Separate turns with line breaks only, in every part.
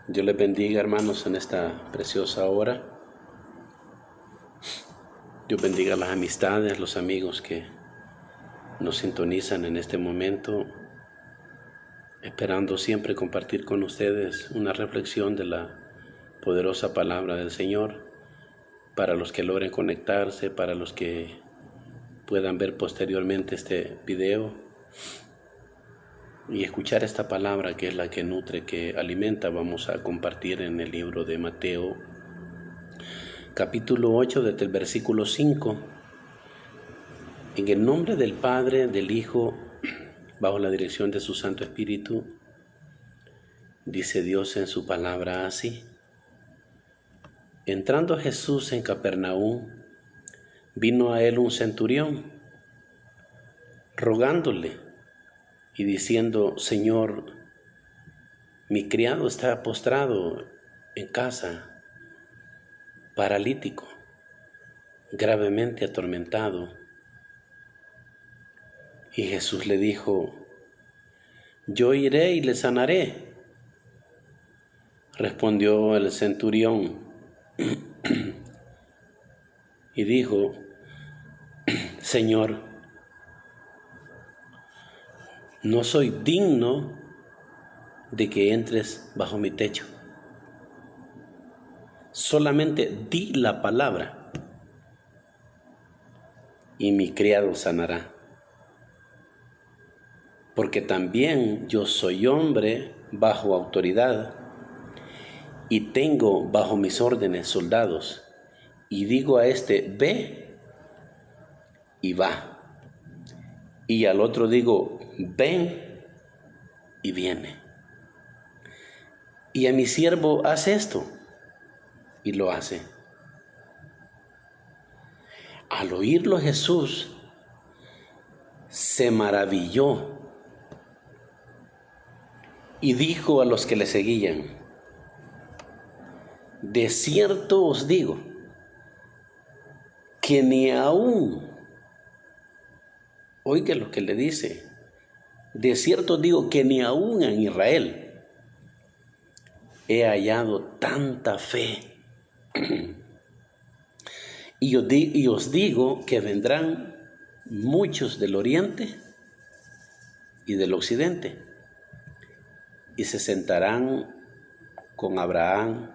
Dios les bendiga, hermanos, en esta preciosa hora. Dios bendiga las amistades, los amigos que nos sintonizan en este momento, esperando siempre compartir con ustedes una reflexión de la poderosa palabra del Señor, para los que logren conectarse, para los que puedan ver posteriormente este video y escuchar esta palabra que es la que nutre, que alimenta. Vamos a compartir en el libro de Mateo, capítulo 8, desde el versículo 5. En el nombre del Padre, del Hijo, bajo la dirección de su Santo Espíritu, dice Dios en su palabra así: entrando Jesús en Capernaum, vino a él un centurión, rogándole y diciendo: Señor, mi criado está postrado en casa, paralítico, gravemente atormentado. Y Jesús le dijo: yo iré y le sanaré. Respondió el centurión y dijo: Señor, no soy digno de que entres bajo mi techo. Solamente di la palabra y mi criado sanará. Porque también yo soy hombre bajo autoridad y tengo bajo mis órdenes soldados, y digo a este: ve, y va. Y al otro digo: ven, y viene. Y a mi siervo: haz esto, y lo hace. Al oírlo Jesús se maravilló y dijo a los que le seguían: de cierto os digo que ni aún, oiga lo que le dice, de cierto digo que ni aún en Israel he hallado tanta fe. Y os digo que vendrán muchos del oriente y del occidente, y se sentarán con Abraham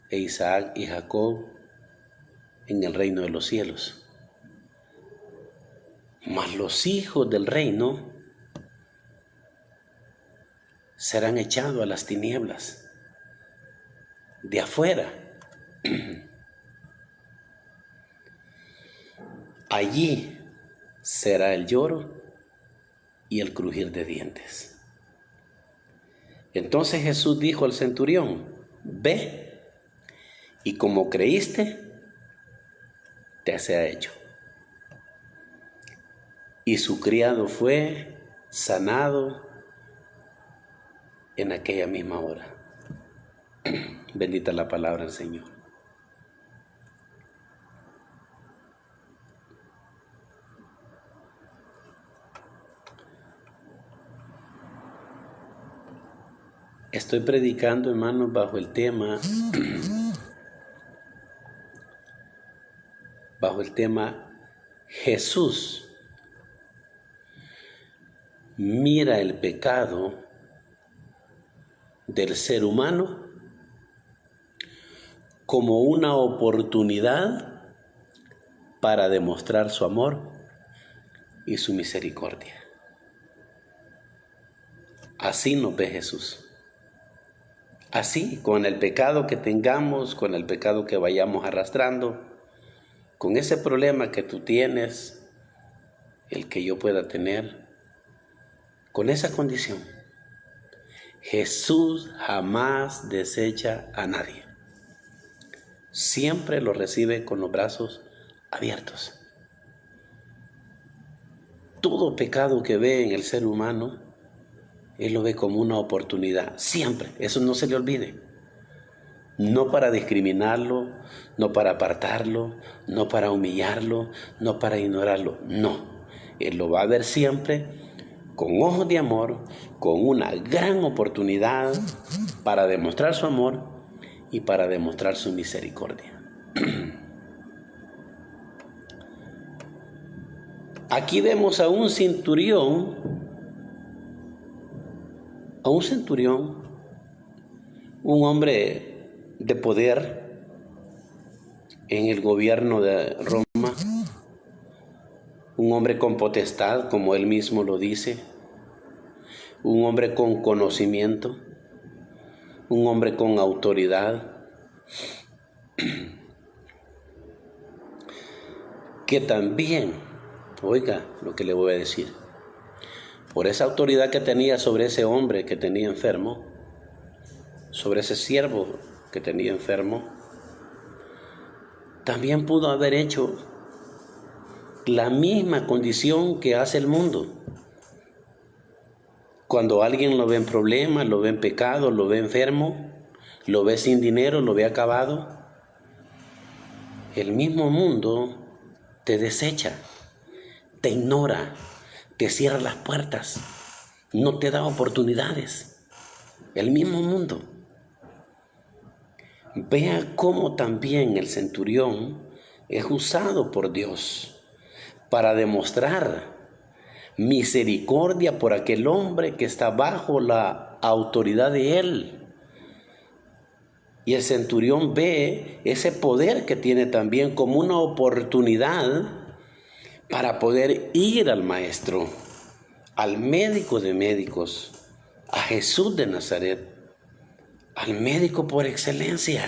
e Isaac y Jacob en el reino de los cielos. Mas los hijos del reino serán echados a las tinieblas de afuera. Allí será el lloro y el crujir de dientes. Entonces Jesús dijo al centurión: ve, y como creíste, te sea hecho. Y su criado fue sanado en aquella misma hora. Bendita la palabra del Señor. Estoy predicando, hermanos, bajo el tema Jesús mira el pecado del ser humano como una oportunidad para demostrar su amor y su misericordia. Así nos ve Jesús. Así, con el pecado que tengamos, con el pecado que vayamos arrastrando, con ese problema que tú tienes, el que yo pueda tener, con esa condición, Jesús jamás desecha a nadie. Siempre lo recibe con los brazos abiertos. Todo pecado que ve en el ser humano, Él lo ve como una oportunidad. Siempre, eso no se le olvide. No para discriminarlo, no para apartarlo, no para humillarlo, no para ignorarlo. No, Él lo va a ver siempre con ojos de amor, con una gran oportunidad para demostrar su amor y para demostrar su misericordia. Aquí vemos a un centurión, un hombre de poder en el gobierno de Roma, un hombre con potestad, como él mismo lo dice, un hombre con conocimiento, un hombre con autoridad, que también, oiga lo que le voy a decir, por esa autoridad que tenía sobre ese hombre que tenía enfermo, sobre ese siervo que tenía enfermo, también pudo haber hecho la misma condición que hace el mundo. Cuando alguien lo ve en problemas, lo ve en pecado, lo ve enfermo, lo ve sin dinero, lo ve acabado, el mismo mundo te desecha, te ignora, te cierra las puertas, no te da oportunidades. El mismo mundo. Vea cómo también el centurión es usado por Dios para demostrar misericordia por aquel hombre que está bajo la autoridad de él. Y el centurión ve ese poder que tiene también como una oportunidad para poder ir al maestro, al médico de médicos, a Jesús de Nazaret, al médico por excelencia.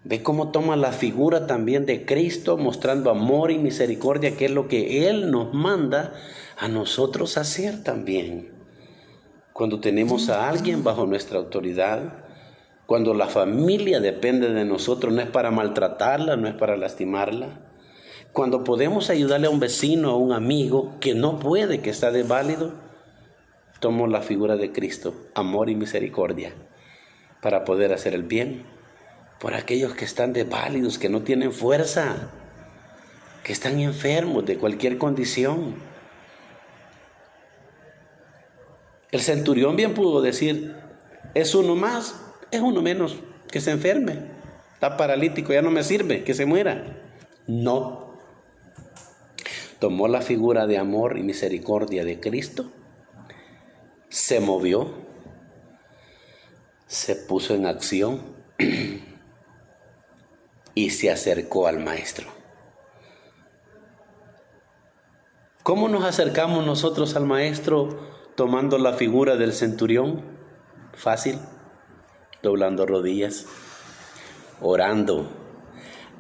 Ve cómo toma la figura también de Cristo, mostrando amor y misericordia, que es lo que Él nos manda a nosotros hacer también. Cuando tenemos a alguien bajo nuestra autoridad, cuando la familia depende de nosotros, no es para maltratarla, no es para lastimarla. Cuando podemos ayudarle a un vecino, a un amigo que no puede, que está desválido, tomo la figura de Cristo, amor y misericordia, para poder hacer el bien por aquellos que están desválidos, que no tienen fuerza, que están enfermos de cualquier condición. El centurión bien pudo decir, es uno más, es uno menos, que se enferme, está paralítico, ya no me sirve, que se muera. No. Tomó la figura de amor y misericordia de Cristo, se movió, se puso en acción y se acercó al maestro. ¿Cómo nos acercamos nosotros al maestro tomando la figura del centurión? Fácil, doblando rodillas, orando,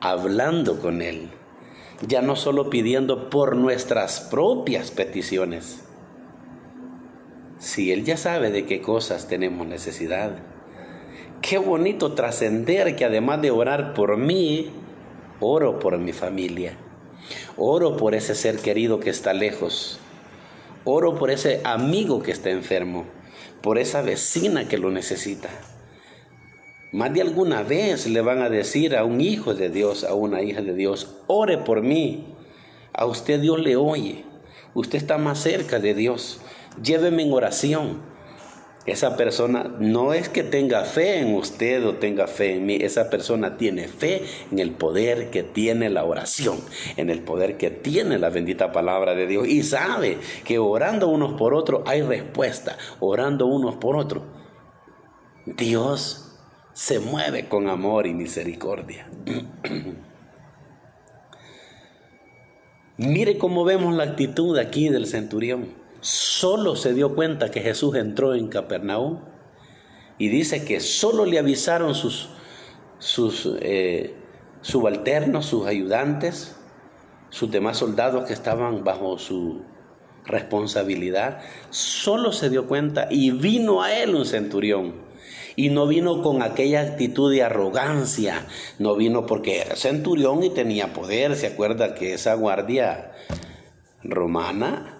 hablando con él, ya no solo pidiendo por nuestras propias peticiones. Si él ya sabe de qué cosas tenemos necesidad, qué bonito trascender que además de orar por mí, oro por mi familia, oro por ese ser querido que está lejos, oro por ese amigo que está enfermo, por esa vecina que lo necesita. Más de alguna vez le van a decir a un hijo de Dios, a una hija de Dios, ore por mí. A usted Dios le oye, usted está más cerca de Dios, lléveme en oración. Esa persona no es que tenga fe en usted o tenga fe en mí, esa persona tiene fe en el poder que tiene la oración, en el poder que tiene la bendita palabra de Dios, y sabe que orando unos por otros hay respuesta, orando unos por otros. Dios se mueve con amor y misericordia. Mire cómo vemos la actitud aquí del centurión. Solo se dio cuenta que Jesús entró en Capernaum y dice que solo le avisaron sus subalternos, sus ayudantes, sus demás soldados que estaban bajo su responsabilidad. Solo se dio cuenta y vino a él un centurión. Y no vino con aquella actitud de arrogancia, no vino porque era centurión y tenía poder. ¿Se acuerda que esa guardia romana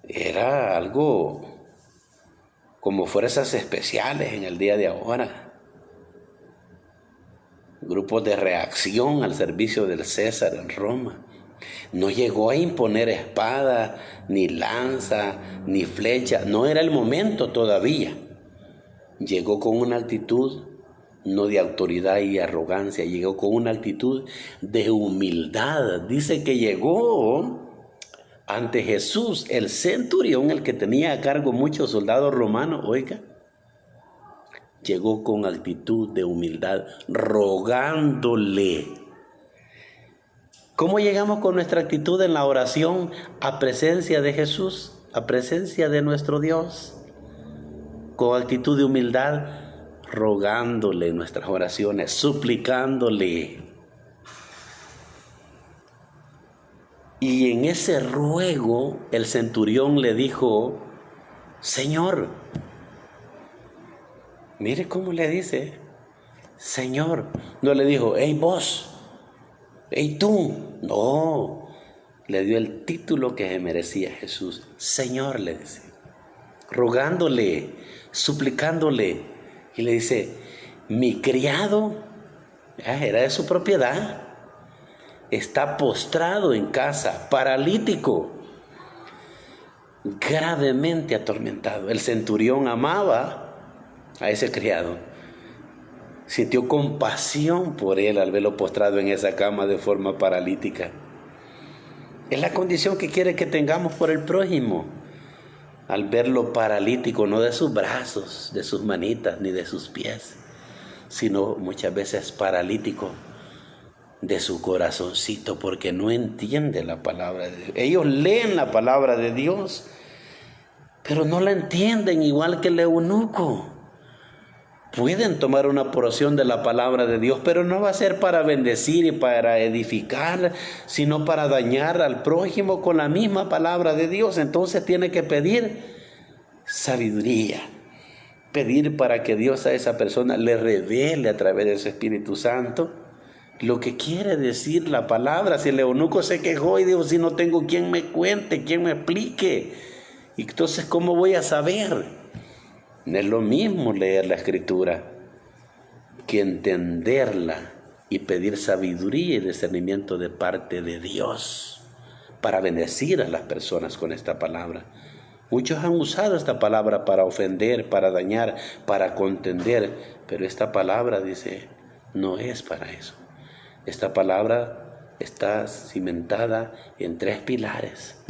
era algo como fuerzas especiales en el día de ahora? Grupos de reacción al servicio del César en Roma. No llegó a imponer espada, ni lanza, ni flecha. No era el momento todavía. Llegó con una actitud no de autoridad y arrogancia, llegó con una actitud de humildad. Dice que llegó ante Jesús, el centurión, el que tenía a cargo muchos soldados romanos, oiga, llegó con actitud de humildad, rogándole. ¿Cómo llegamos con nuestra actitud en la oración a presencia de Jesús, a presencia de nuestro Dios? Con actitud de humildad, rogándole en nuestras oraciones, suplicándole. Y en ese ruego el centurión le dijo: Señor, mire cómo le dice, Señor. No le dijo, hey vos, hey tú. No, le dio el título que merecía Jesús. Señor, le dice, rogándole, suplicándole. Y le dice, mi criado, era de su propiedad, está postrado en casa, paralítico, gravemente atormentado. El centurión amaba a ese criado. Sintió compasión por él al verlo postrado en esa cama de forma paralítica. Es la condición que quiere que tengamos por el prójimo. Al verlo paralítico, no de sus brazos, de sus manitas, ni de sus pies, sino muchas veces paralítico de su corazoncito, porque no entiende la palabra de Dios. Ellos leen la palabra de Dios, pero no la entienden, igual que el eunuco. Pueden tomar una porción de la palabra de Dios, pero no va a ser para bendecir y para edificar, sino para dañar al prójimo con la misma palabra de Dios. Entonces tiene que pedir sabiduría, pedir para que Dios a esa persona le revele a través de su Espíritu Santo lo que quiere decir la palabra. Si el eunuco se quejó y dijo, si no tengo quien me cuente, quien me explique, entonces ¿cómo voy a saber? No es lo mismo leer la Escritura que entenderla y pedir sabiduría y discernimiento de parte de Dios para bendecir a las personas con esta palabra. Muchos han usado esta palabra para ofender, para dañar, para contender, pero esta palabra, dice, no es para eso. Esta palabra está cimentada en 3 pilares.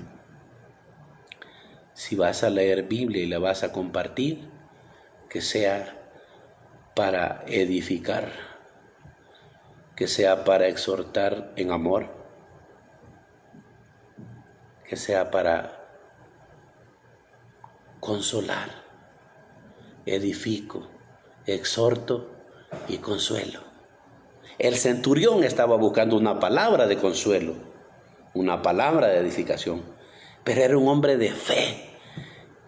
Si vas a leer Biblia y la vas a compartir, que sea para edificar, que sea para exhortar en amor, que sea para consolar. Edifico, exhorto y consuelo. El centurión estaba buscando una palabra de consuelo, una palabra de edificación, pero era un hombre de fe.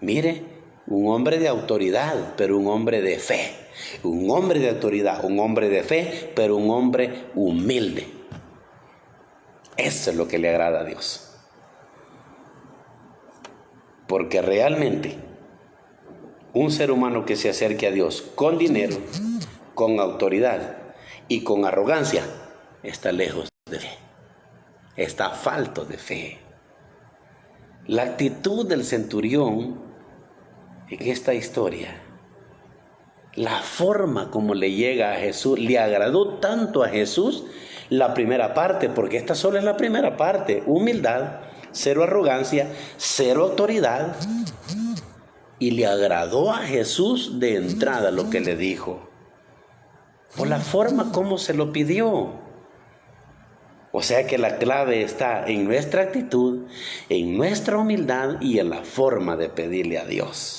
Mire, un hombre de autoridad, pero un hombre de fe. Un hombre de autoridad, un hombre de fe, pero un hombre humilde. Eso es lo que le agrada a Dios. Porque realmente un ser humano que se acerque a Dios con dinero, con autoridad y con arrogancia, está lejos de fe. Está falto de fe. La actitud del centurión en esta historia, la forma como le llega a Jesús, le agradó tanto a Jesús la primera parte, porque esta solo es la primera parte: humildad, cero arrogancia, cero autoridad, y le agradó a Jesús de entrada lo que le dijo, por la forma como se lo pidió. O sea que la clave está en nuestra actitud, en nuestra humildad y en la forma de pedirle a Dios.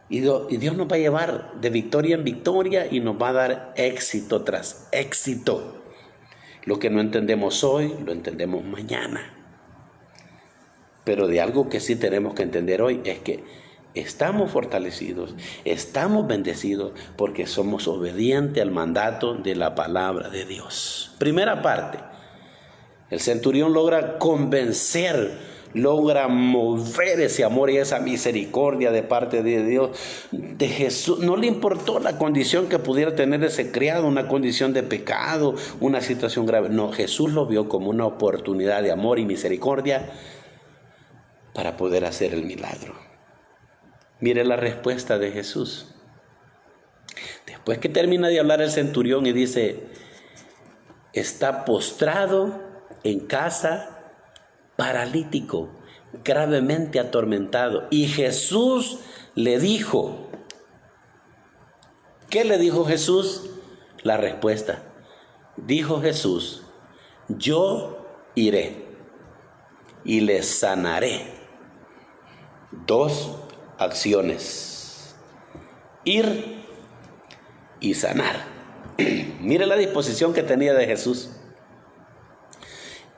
Y Dios nos va a llevar de victoria en victoria y nos va a dar éxito tras éxito. Lo que no entendemos hoy, lo entendemos mañana. Pero de algo que sí tenemos que entender hoy es que estamos fortalecidos, estamos bendecidos porque somos obedientes al mandato de la palabra de Dios. Primera parte, el centurión logra convencer logra mover ese amor y esa misericordia de parte de Dios, de Jesús. No le importó la condición que pudiera tener ese criado, una condición de pecado, una situación grave. No, Jesús lo vio como una oportunidad de amor y misericordia para poder hacer el milagro. Mire la respuesta de Jesús. Después que termina de hablar el centurión y dice, está postrado en casa, paralítico, gravemente atormentado. Y Jesús le dijo, ¿qué le dijo Jesús? La respuesta. Dijo Jesús, yo iré y le sanaré. Dos acciones: ir y sanar. Mire la disposición que tenía de Jesús.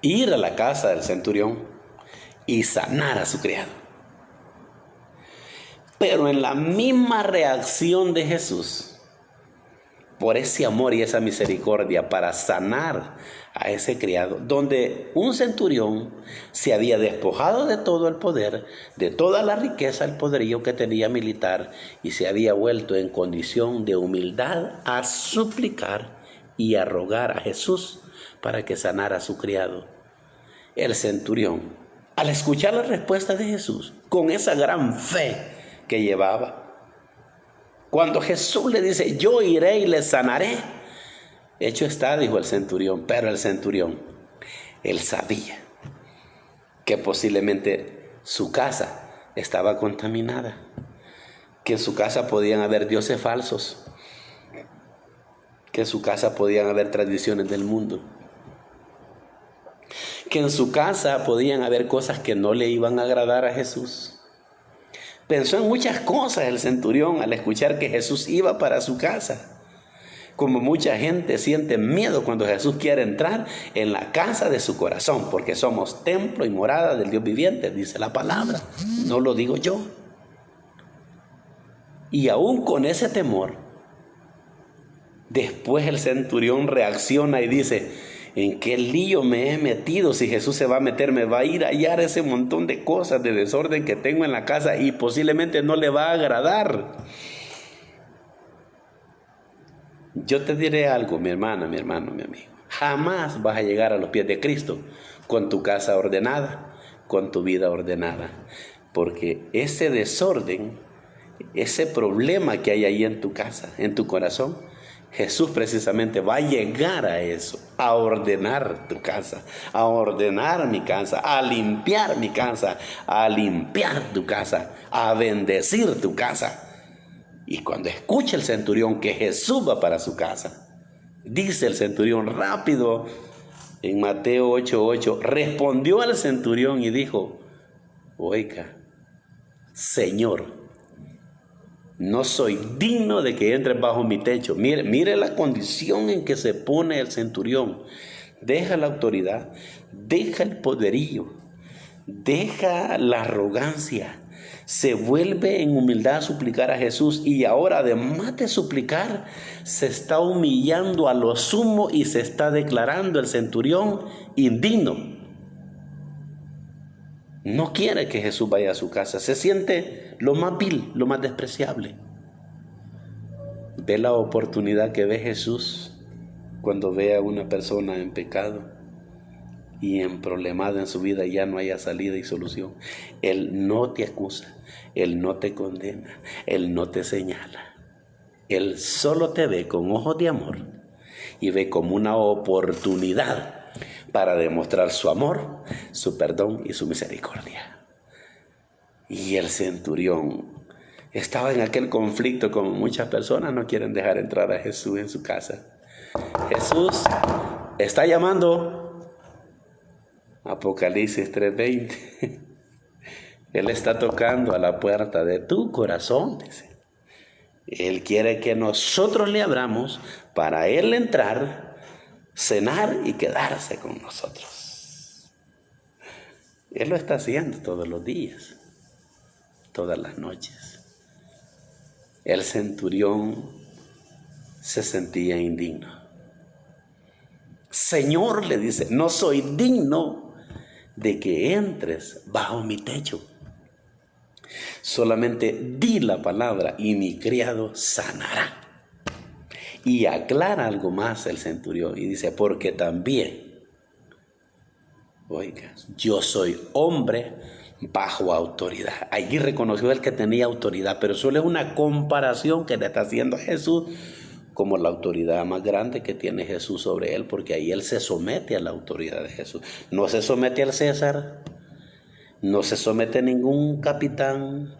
Ir a la casa del centurión y sanar a su criado. Pero en la misma reacción de Jesús, por ese amor y esa misericordia para sanar a ese criado, donde un centurión se había despojado de todo el poder, de toda la riqueza, el poderío que tenía militar, y se había vuelto en condición de humildad a suplicar y a rogar a Jesús para que sanara a su criado. El centurión, al escuchar la respuesta de Jesús, con esa gran fe que llevaba, cuando Jesús le dice, yo iré y le sanaré, hecho está, dijo el centurión. Pero el centurión, él sabía que posiblemente su casa estaba contaminada, que en su casa podían haber dioses falsos, que en su casa podían haber tradiciones del mundo, que en su casa podían haber cosas que no le iban a agradar a Jesús. Pensó en muchas cosas el centurión al escuchar que Jesús iba para su casa. Como mucha gente siente miedo cuando Jesús quiere entrar en la casa de su corazón, porque somos templo y morada del Dios viviente, dice la palabra, no lo digo yo. Y aún con ese temor, después el centurión reacciona y dice, ¿en qué lío me he metido? Si Jesús se va a meter, me va a ir a hallar ese montón de cosas, de desorden que tengo en la casa y posiblemente no le va a agradar. Yo te diré algo, mi hermana, mi hermano, mi amigo. Jamás vas a llegar a los pies de Cristo con tu casa ordenada, con tu vida ordenada. Porque ese desorden, ese problema que hay ahí en tu casa, en tu corazón, Jesús precisamente va a llegar a eso, a ordenar tu casa, a ordenar mi casa, a limpiar mi casa, a limpiar tu casa, a bendecir tu casa. Y cuando escucha el centurión que Jesús va para su casa, dice el centurión rápido en Mateo 8:8, respondió al centurión y dijo, oiga, Señor, no soy digno de que entres bajo mi techo. Mire la condición en que se pone el centurión. Deja la autoridad, deja el poderío, deja la arrogancia, se vuelve en humildad a suplicar a Jesús, y ahora además de suplicar se está humillando a lo sumo y se está declarando el centurión indigno. No quiere que Jesús vaya a su casa, se siente lo más vil, lo más despreciable. Ve la oportunidad que ve Jesús cuando ve a una persona en pecado y en problemada en su vida, ya no haya salida y solución. Él no te acusa, Él no te condena, Él no te señala. Él solo te ve con ojos de amor y ve como una oportunidad para demostrar su amor, su perdón y su misericordia. Y el centurión estaba en aquel conflicto, como muchas personas no quieren dejar entrar a Jesús en su casa. Jesús está llamando. Apocalipsis 3:20. Él está tocando a la puerta de tu corazón, dice. Él quiere que nosotros le abramos para Él entrar, cenar y quedarse con nosotros. Él lo está haciendo todos los días, todas las noches. El centurión se sentía indigno. Señor, le dice, no soy digno de que entres bajo mi techo. Solamente di la palabra y mi criado sanará. Y aclara algo más el centurión y dice, porque también, oiga, yo soy hombre bajo autoridad. Allí reconoció él que tenía autoridad, pero solo es una comparación que le está haciendo a Jesús como la autoridad más grande que tiene Jesús sobre él, porque ahí él se somete a la autoridad de Jesús. No se somete al César, no se somete a ningún capitán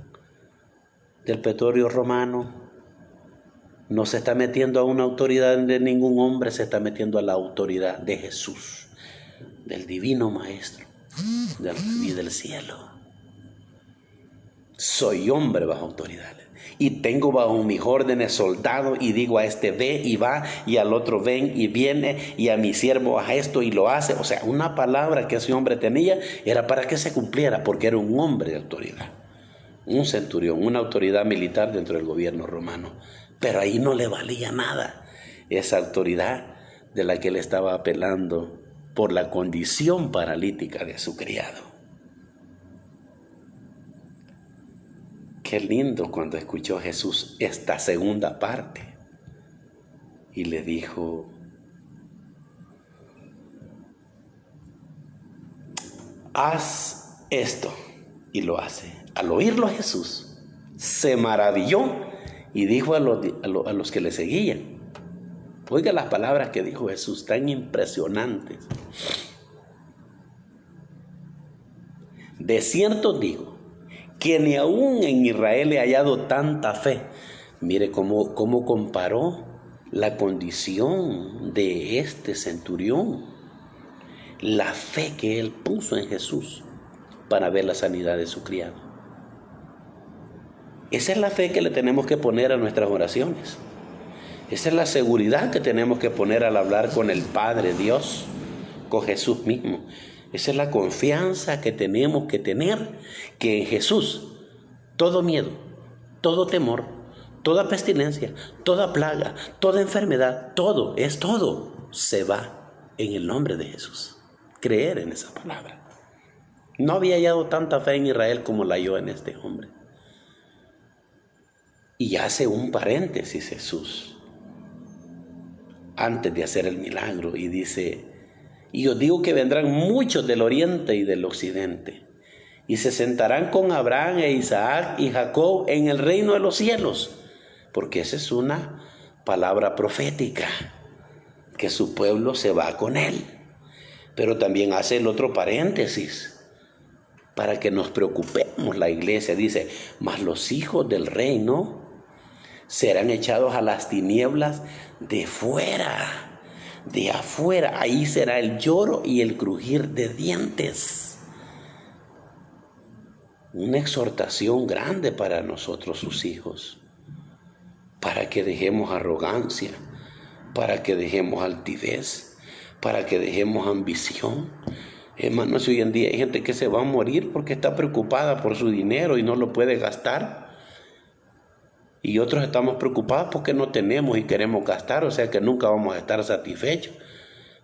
del pretorio romano, no se está metiendo a una autoridad de ningún hombre, se está metiendo a la autoridad de Jesús, del divino Maestro, y del cielo. Soy hombre bajo autoridad y tengo bajo mis órdenes soldados, y digo a este ve y va, y al otro ven y viene, y a mi siervo a esto y lo hace. O sea, una palabra que ese hombre tenía era para que se cumpliera, porque era un hombre de autoridad, un centurión, una autoridad militar dentro del gobierno romano. Pero ahí no le valía nada esa autoridad de la que él estaba apelando por la condición paralítica de su criado. Qué lindo cuando escuchó Jesús esta segunda parte y le dijo, haz esto, y lo hace. Al oírlo Jesús se maravilló y dijo a los que le seguían, oiga las palabras que dijo Jesús, tan impresionantes. De cierto digo, que ni aún en Israel he hallado tanta fe. Mire cómo comparó la condición de este centurión, la fe que él puso en Jesús para ver la sanidad de su criado. Esa es la fe que le tenemos que poner a nuestras oraciones. Esa es la seguridad que tenemos que poner al hablar con el Padre Dios, con Jesús mismo. Esa es la confianza que tenemos que tener, que en Jesús todo miedo, todo temor, toda pestilencia, toda plaga, toda enfermedad, todo se va en el nombre de Jesús. Creer en esa palabra. No había hallado tanta fe en Israel como la halló en este hombre. Y hace un paréntesis Jesús antes de hacer el milagro y dice, y os digo que vendrán muchos del oriente y del occidente y se sentarán con Abraham e Isaac y Jacob en el reino de los cielos, porque esa es una palabra profética, que su pueblo se va con él. Pero también hace el otro paréntesis para que nos preocupemos. La iglesia dice, mas los hijos del reino serán echados a las tinieblas de fuera, de afuera. Ahí será el lloro y el crujir de dientes. Una exhortación grande para nosotros, sus hijos, para que dejemos arrogancia, para que dejemos altivez, para que dejemos ambición. Hermanos, hoy en día hay gente que se va a morir porque está preocupada por su dinero y no lo puede gastar. Y otros estamos preocupados porque no tenemos y queremos gastar, o sea que nunca vamos a estar satisfechos.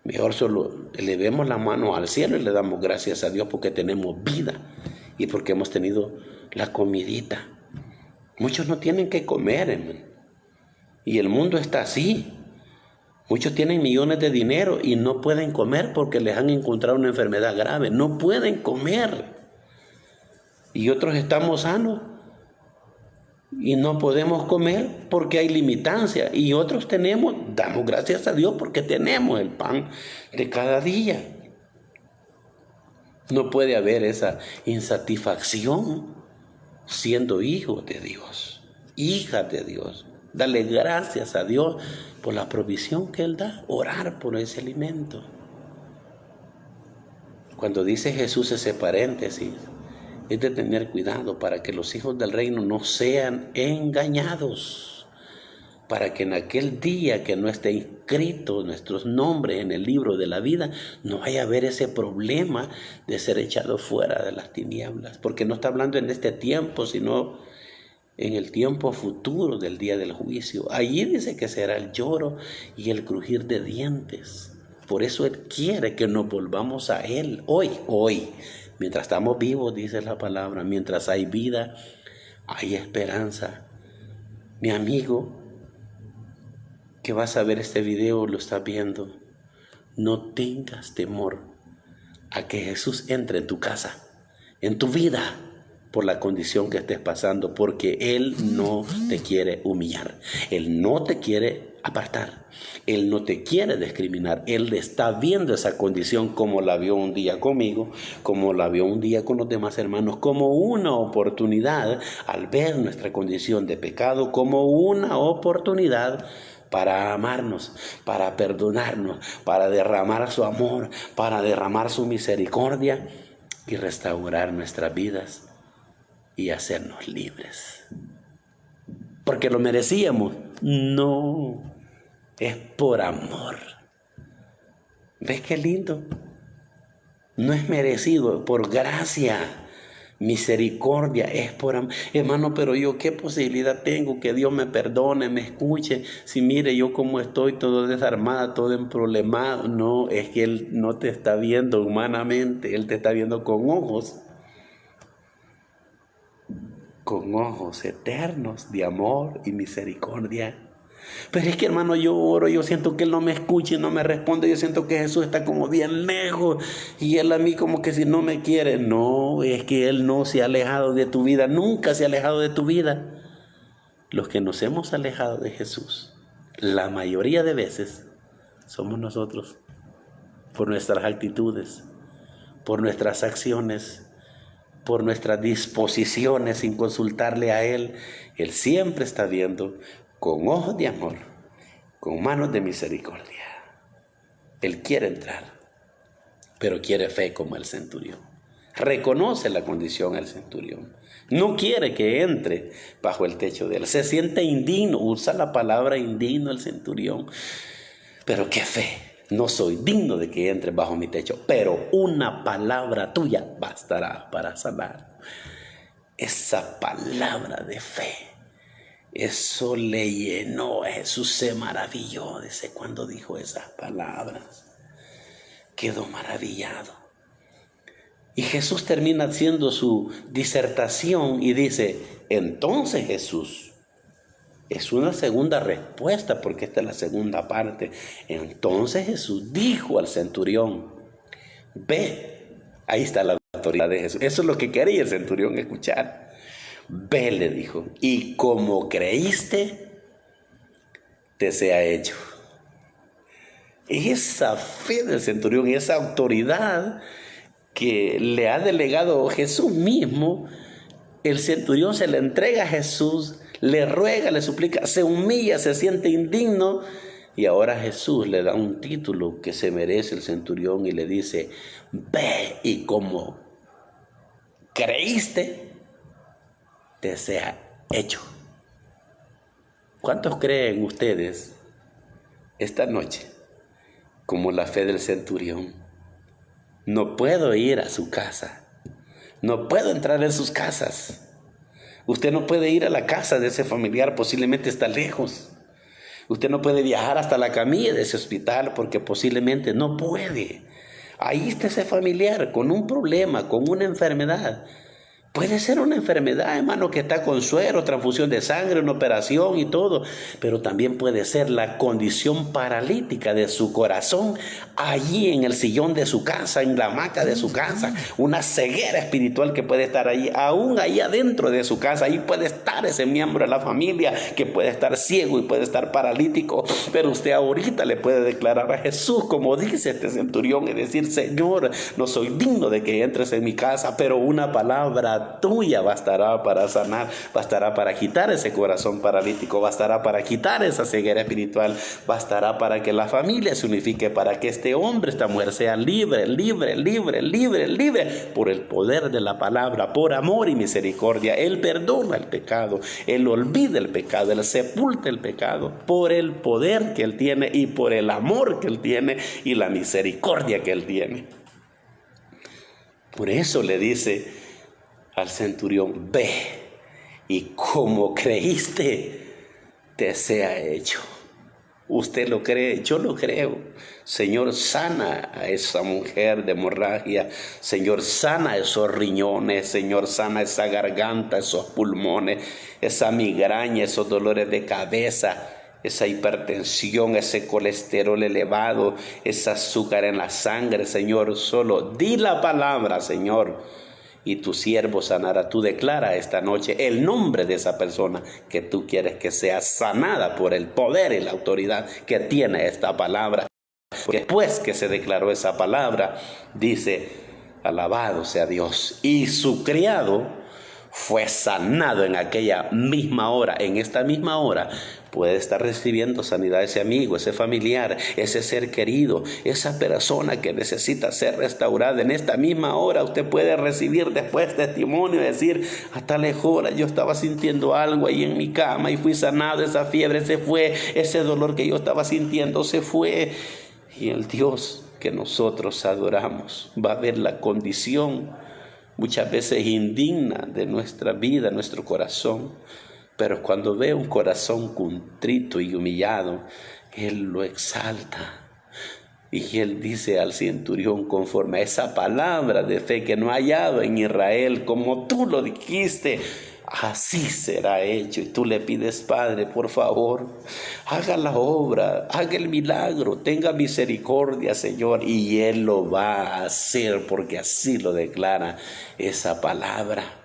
Mejor solo elevemos la mano al cielo y le damos gracias a Dios porque tenemos vida y porque hemos tenido la comidita. Muchos no tienen que comer, hermano. Y el mundo está así. Muchos tienen millones de dinero y no pueden comer porque les han encontrado una enfermedad grave. No pueden comer. Y otros estamos sanos y no podemos comer porque hay limitancia. Y otros damos gracias a Dios porque tenemos el pan de cada día. No puede haber esa insatisfacción siendo hijos de Dios, hijas de Dios. Darle gracias a Dios por la provisión que Él da, orar por ese alimento. Cuando dice Jesús ese paréntesis, es de tener cuidado para que los hijos del reino no sean engañados, para que en aquel día que no esté inscrito nuestros nombres en el libro de la vida, no vaya a haber ese problema de ser echado fuera de las tinieblas, porque no está hablando en este tiempo, sino en el tiempo futuro del día del juicio. Allí dice que será el lloro y el crujir de dientes. Por eso Él quiere que nos volvamos a Él hoy. Mientras estamos vivos, dice la palabra, mientras hay vida, hay esperanza. Mi amigo, que vas a ver este video, lo estás viendo, no tengas temor a que Jesús entre en tu casa, en tu vida, por la condición que estés pasando, porque Él no te quiere humillar, Él no te quiere apartar, Él no te quiere discriminar. Él está viendo esa condición como la vio un día conmigo, como la vio un día con los demás hermanos, como una oportunidad al ver nuestra condición de pecado, como una oportunidad para amarnos, para perdonarnos, para derramar su amor, para derramar su misericordia y restaurar nuestras vidas y hacernos libres. ¿Porque lo merecíamos? No, es por amor. ¿Ves qué lindo? No es merecido, por gracia. Misericordia es por amor. Hermano, pero yo qué posibilidad tengo que Dios me perdone, me escuche. Si mire yo cómo estoy, todo desarmado, todo emproblemado. No, es que Él no te está viendo humanamente, Él te está viendo con ojos eternos de amor y misericordia. Pero es que, hermano, yo oro, yo siento que Él no me escucha y no me responde, yo siento que Jesús está como bien lejos y Él a mí como que si no me quiere. No, es que Él no se ha alejado de tu vida, nunca se ha alejado de tu vida. Los que nos hemos alejado de Jesús, la mayoría de veces, somos nosotros, por nuestras actitudes, por nuestras acciones, por nuestras disposiciones sin consultarle a Él. Él siempre está viendo con ojos de amor, con manos de misericordia. Él quiere entrar, pero quiere fe como el centurión. Reconoce la condición del centurión. No quiere que entre bajo el techo de Él. Se siente indigno, usa la palabra indigno el centurión. Pero qué fe. No soy digno de que entre bajo mi techo, pero una palabra tuya bastará para sanar. Esa palabra de fe, eso le llenó. Jesús se maravilló, dice, cuando dijo esas palabras. Quedó maravillado. Y Jesús termina haciendo su disertación y dice, entonces Jesús, es una segunda respuesta porque esta es la segunda parte. Entonces Jesús dijo al centurión, ve, ahí está la autoridad de Jesús. Eso es lo que quería el centurión escuchar. Ve, le dijo, y como creíste, te sea hecho. Esa fe del centurión y esa autoridad que le ha delegado Jesús mismo, el centurión se le entrega a Jesús, le ruega, le suplica, se humilla, se siente indigno y ahora Jesús le da un título que se merece el centurión y le dice, ve y como creíste, te sea hecho. ¿Cuántos creen ustedes esta noche como la fe del centurión? No puedo ir a su casa, no puedo entrar en sus casas. Usted no puede ir a la casa de ese familiar, posiblemente está lejos. Usted no puede viajar hasta la camilla de ese hospital porque posiblemente no puede. Ahí está ese familiar con un problema, con una enfermedad. Puede ser una enfermedad, hermano, que está con suero, transfusión de sangre, una operación y todo, pero también puede ser la condición paralítica de su corazón allí en el sillón de su casa, en la hamaca de su casa, una ceguera espiritual que puede estar allí, aún ahí adentro de su casa. Ahí puede estar ese miembro de la familia que puede estar ciego y puede estar paralítico, pero usted ahorita le puede declarar a Jesús, como dice este centurión, y decir, Señor, no soy digno de que entres en mi casa, pero una palabra tuya bastará para sanar, bastará para quitar ese corazón paralítico, bastará para quitar esa ceguera espiritual, bastará para que la familia se unifique, para que este hombre, esta mujer sea libre, libre, libre, libre, libre, por el poder de la palabra, por amor y misericordia. Él perdona el pecado, Él olvida el pecado, Él sepulta el pecado, por el poder que Él tiene y por el amor que Él tiene y la misericordia que Él tiene. Por eso le dice al centurión, ve y como creíste, te sea hecho. ¿Usted lo cree? Yo lo creo. Señor, sana a esa mujer de hemorragia. Señor, sana esos riñones. Señor, sana esa garganta, esos pulmones, esa migraña, esos dolores de cabeza, esa hipertensión, ese colesterol elevado, ese azúcar en la sangre. Señor, solo di la palabra, Señor, y tu siervo sanará. Tú declara esta noche el nombre de esa persona que tú quieres que sea sanada por el poder y la autoridad que tiene esta palabra. Porque después que se declaró esa palabra, dice, alabado sea Dios. Y su criado fue sanado en aquella misma hora. En esta misma hora puede estar recibiendo sanidad ese amigo, ese familiar, ese ser querido, esa persona que necesita ser restaurada. En esta misma hora usted puede recibir después testimonio y decir, a tal hora yo estaba sintiendo algo ahí en mi cama y fui sanado, esa fiebre se fue, ese dolor que yo estaba sintiendo se fue. Y el Dios que nosotros adoramos va a ver la condición muchas veces indigna de nuestra vida, nuestro corazón, pero cuando ve un corazón contrito y humillado, Él lo exalta. Y Él dice al centurión, conforme a esa palabra de fe que no ha hallado en Israel, como tú lo dijiste, así será hecho. Y tú le pides, Padre, por favor, haga la obra, haga el milagro, tenga misericordia, Señor. Y Él lo va a hacer porque así lo declara esa palabra.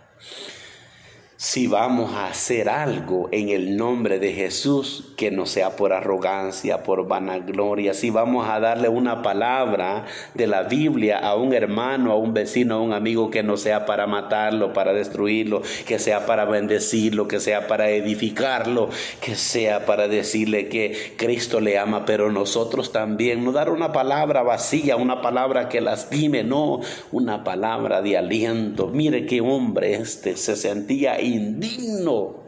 Si vamos a hacer algo en el nombre de Jesús, que no sea por arrogancia, por vanagloria, si vamos a darle una palabra de la Biblia a un hermano, a un vecino, a un amigo, que no sea para matarlo, para destruirlo, que sea para bendecirlo, que sea para edificarlo, que sea para decirle que Cristo le ama, pero nosotros también, no dar una palabra vacía, una palabra que lastime, no, una palabra de aliento. Mire qué hombre se sentía indigno,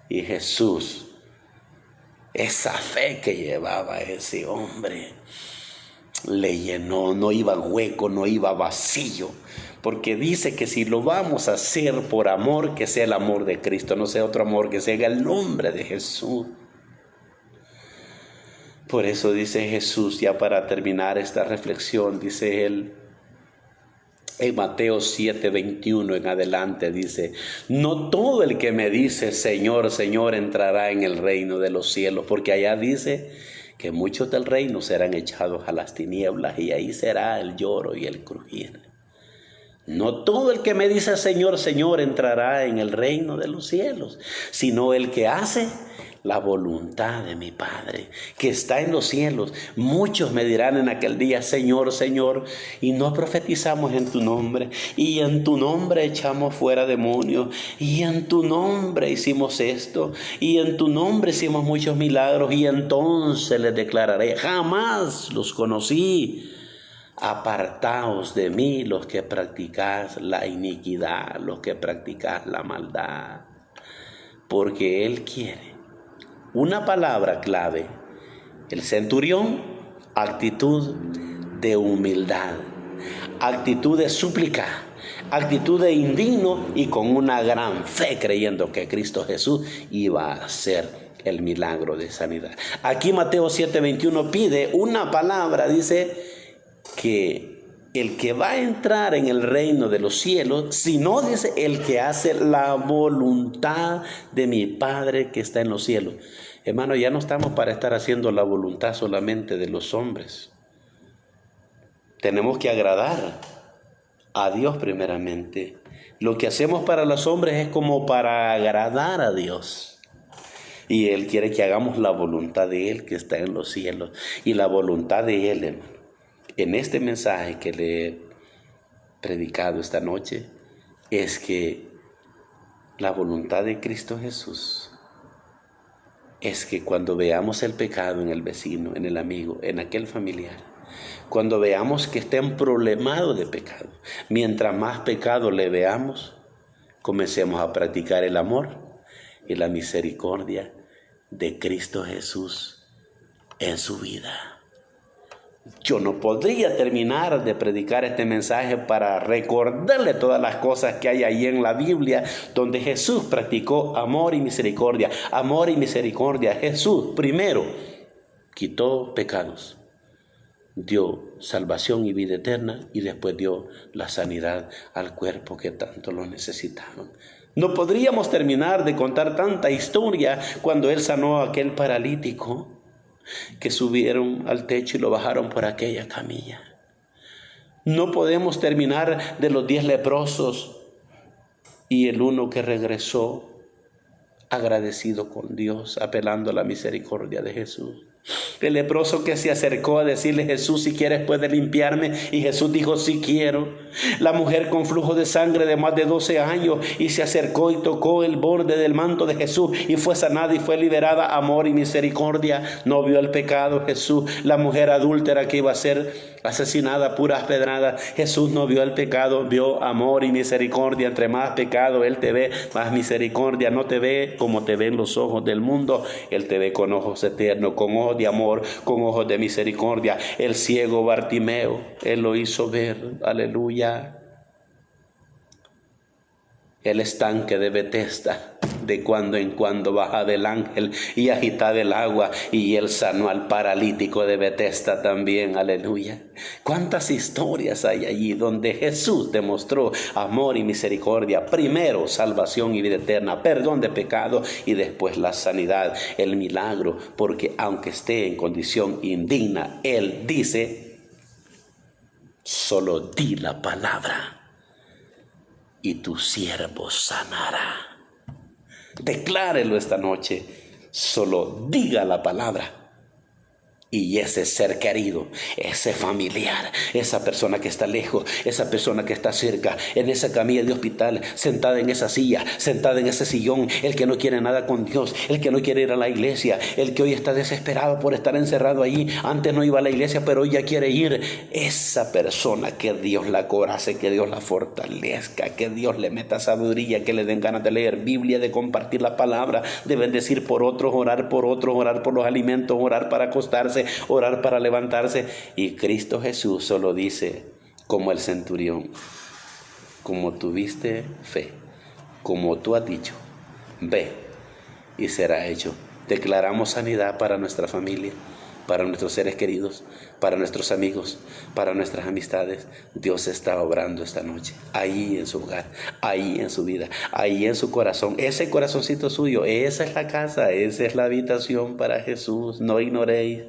y Jesús, esa fe que llevaba ese hombre, le llenó. No iba hueco, no iba vacío, porque dice que si lo vamos a hacer por amor, que sea el amor de Cristo, no sea otro amor, que sea el nombre de Jesús. Por eso dice Jesús, ya para terminar esta reflexión, dice Él en Mateo 7:21 en adelante, dice, no todo el que me dice Señor, Señor entrará en el reino de los cielos, porque allá dice que muchos del reino serán echados a las tinieblas, y ahí será el lloro y el crujir. No todo el que me dice Señor, Señor entrará en el reino de los cielos, sino el que hace la voluntad de mi Padre que está en los cielos. Muchos me dirán en aquel día, Señor, Señor, y no profetizamos en tu nombre, y en tu nombre echamos fuera demonios, y en tu nombre hicimos esto, y en tu nombre hicimos muchos milagros. Y entonces les declararé, jamás los conocí. Apartaos de mí los que practicáis la iniquidad, los que practicáis la maldad. Porque Él quiere una palabra clave. El centurión, actitud de humildad, actitud de súplica, actitud de indigno, y con una gran fe creyendo que Cristo Jesús iba a hacer el milagro de sanidad. Aquí Mateo 7:21 pide una palabra, dice que el que va a entrar en el reino de los cielos, sino dice el que hace la voluntad de mi Padre que está en los cielos. Hermano, ya no estamos para estar haciendo la voluntad solamente de los hombres. Tenemos que agradar a Dios primeramente. Lo que hacemos para los hombres es como para agradar a Dios. Y Él quiere que hagamos la voluntad de Él que está en los cielos. Y la voluntad de Él, hermano, en este mensaje que le he predicado esta noche, es que la voluntad de Cristo Jesús es que cuando veamos el pecado en el vecino, en el amigo, en aquel familiar, cuando veamos que está problemado de pecado, mientras más pecado le veamos, comencemos a practicar el amor y la misericordia de Cristo Jesús en su vida. Yo no podría terminar de predicar este mensaje para recordarle todas las cosas que hay ahí en la Biblia donde Jesús practicó amor y misericordia. Amor y misericordia. Jesús primero quitó pecados, dio salvación y vida eterna y después dio la sanidad al cuerpo que tanto lo necesitaban. No podríamos terminar de contar tanta historia cuando Él sanó a aquel paralítico que subieron al techo y lo bajaron por aquella camilla. No podemos terminar de los 10 leprosos y el uno que regresó agradecido con Dios, apelando a la misericordia de Jesús. El leproso que se acercó a decirle: Jesús, si quieres puedes limpiarme, y Jesús dijo: sí quiero. La mujer con flujo de sangre de más de 12 años y se acercó y tocó el borde del manto de Jesús y fue sanada y fue liberada. Amor y misericordia. No vio el pecado Jesús. La mujer adúltera que iba a ser asesinada, puras pedradas, Jesús no vio el pecado, vio amor y misericordia. Entre más pecado Él te ve, más misericordia. No te ve como te ven los ojos del mundo, Él te ve con ojos eternos, con ojos de amor, con ojos de misericordia. El ciego Bartimeo, Él lo hizo ver. Aleluya. El estanque de Betesda, de cuando en cuando bajaba el ángel y agitaba el agua, y Él sanó al paralítico de Betesda también. Aleluya. Cuántas historias hay allí donde Jesús demostró amor y misericordia. Primero salvación y vida eterna, perdón de pecado, y después la sanidad, el milagro. Porque aunque esté en condición indigna, Él dice: solo di la palabra y tu siervo sanará. Declárelo esta noche. Solo diga la palabra y ese ser querido, ese familiar, esa persona que está lejos, esa persona que está cerca, en esa camilla de hospital, sentada en esa silla, sentada en ese sillón, el que no quiere nada con Dios, el que no quiere ir a la iglesia, el que hoy está desesperado por estar encerrado allí, antes no iba a la iglesia pero hoy ya quiere ir. Esa persona, que Dios la corace, que Dios la fortalezca, que Dios le meta sabiduría, que le den ganas de leer Biblia, de compartir la palabra, de bendecir por otros, orar por otros, orar por los alimentos, orar para acostarse, orar para levantarse. Y Cristo Jesús solo dice, como el centurión: como tuviste fe, como tú has dicho, ve y será hecho. Declaramos sanidad para nuestra familia, para nuestros seres queridos, para nuestros amigos, para nuestras amistades. Dios está obrando esta noche, ahí en su hogar, ahí en su vida, ahí en su corazón, ese corazoncito suyo. Esa es la casa, esa es la habitación para Jesús. No ignoréis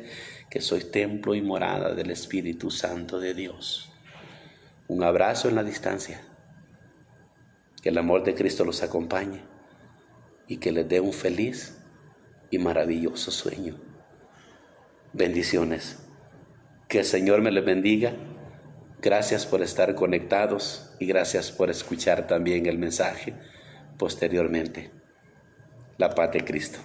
que sois templo y morada del Espíritu Santo de Dios. Un abrazo en la distancia. Que el amor de Cristo los acompañe y que les dé un feliz y maravilloso sueño. Bendiciones. Que el Señor me les bendiga. Gracias por estar conectados y gracias por escuchar también el mensaje posteriormente. La paz de Cristo.